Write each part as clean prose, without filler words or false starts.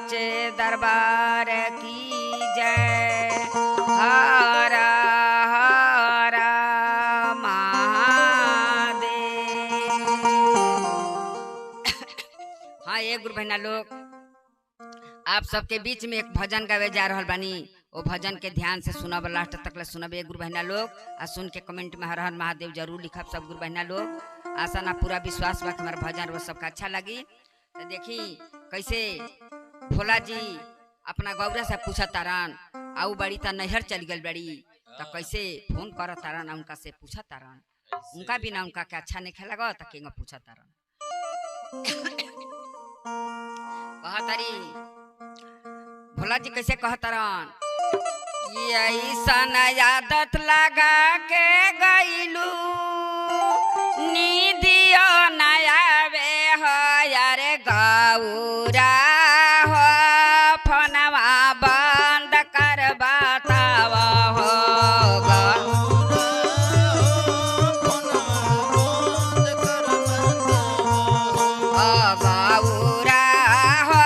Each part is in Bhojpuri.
साचे दरबार की जय। हर हर महादेव। हाँ ये गुरु बहना लोग, आप सबके बीच में एक भजन गावे जा रहल बानी। वो भजन के ध्यान से सुनब, लास्ट तक ले सुनब गुरु बहना लोग। आ सुन के कमेंट में हर हर महादेव जरूर लिखब सब गुरु बहना लोग। आशा ना पूरा विश्वास बा कि हमारा भजन वो सबका अच्छा लगी। तो देखी कैसे भोला जी अपना गौरा से पूछा तारन, आऊ बड़ी ता नैहर चल गई बड़ी, तो कैसे फोन कर तारन उनका से पूछा तारन, उनका बिना उनका के अच्छा नहीं लगा तो केंगा पूछा तारन। कहा तारी भोला जी कैसे कहा तारन, ऐसन आदत लगा के गईलू निदियो नयावे हो यार गौरा हो, फोनवा बंद कर बताव हो गौरा हो,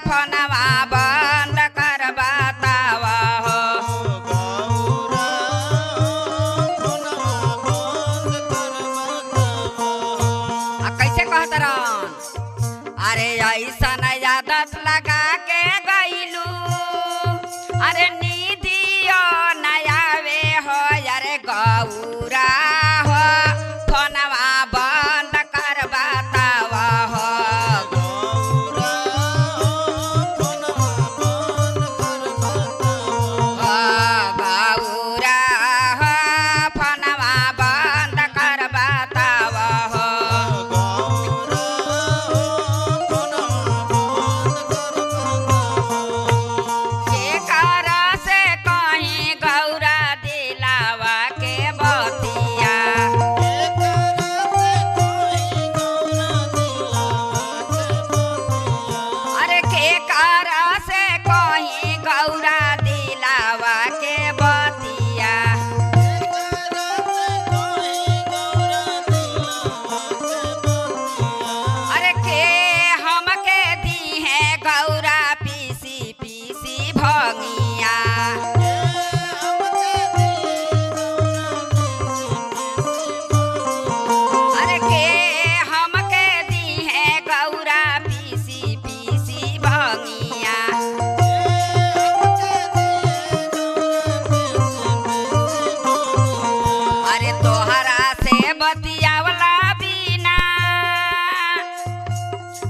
फोनवा बंद कर बताव हो। कैसे कहतरन, अरे ऐसन आदत लगा के गईलू, अरे निदियो नयावे हो यारे गौरा हो, फोनवा बंद कर बताव हो गौरा हो, फोनवा बंद कर बताव हो।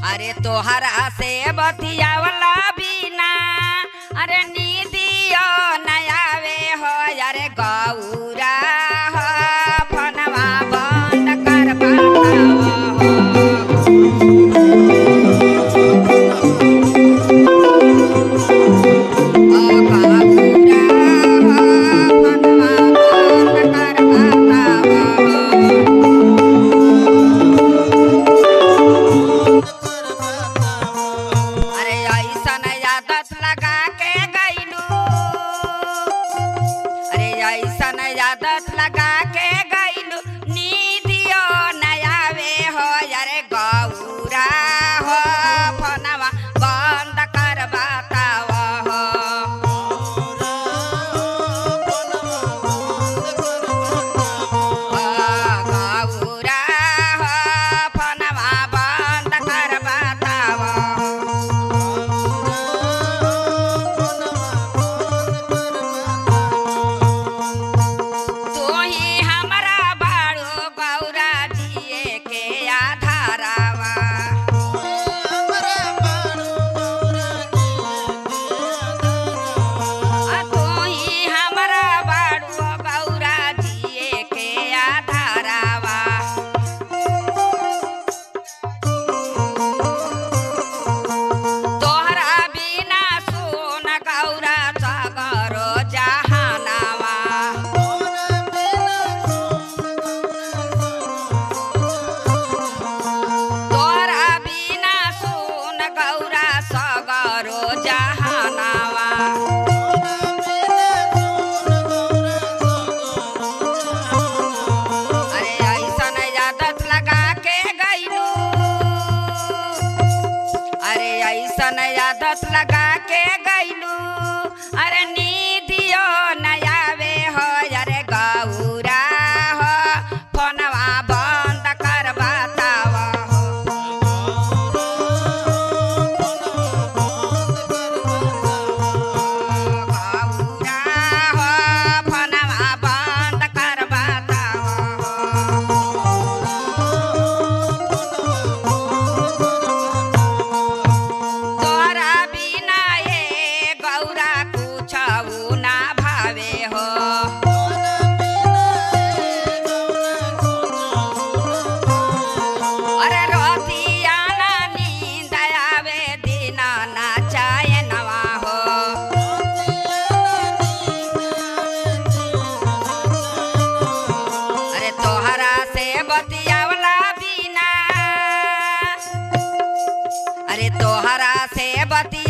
अरे तोहरा से बतियावला बिना, अरे निदियो नयावे हो यारे गौरा हो, फोनवा बंद कर बताव हो आदत लगा के गईलू निदियो नयावे हो यारे गौरा हो, फोनवा बंद कर बताव हो। बस लगा के गईलू अरे नीदियो नयावे हो अरे गौरा हो फोनवा बंद कर बतावा बतियावला बिना अरे तोहरा से बतिया